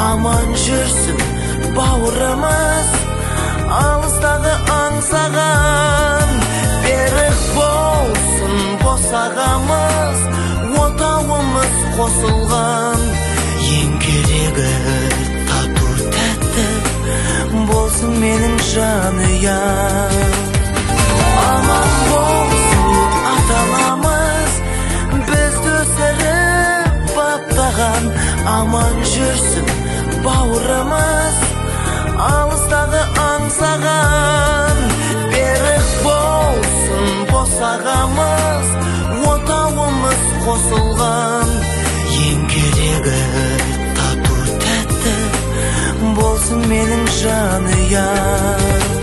аман жүрсін бауырымыз, алыстағы аңсаған. Берік болсын босағамыз, отауымыз қосылған. Ең керегі тату тәтті болсын менің жанұям. Аман болсын ата-анамыз, бізді өсіріп баптаған. Аман жүрсін бауырымыз, алыстағы аңсаған. Берік болсын босағамыз, отауымыз қосылған. Ең керегі тату тәтті болсын менің жанұям.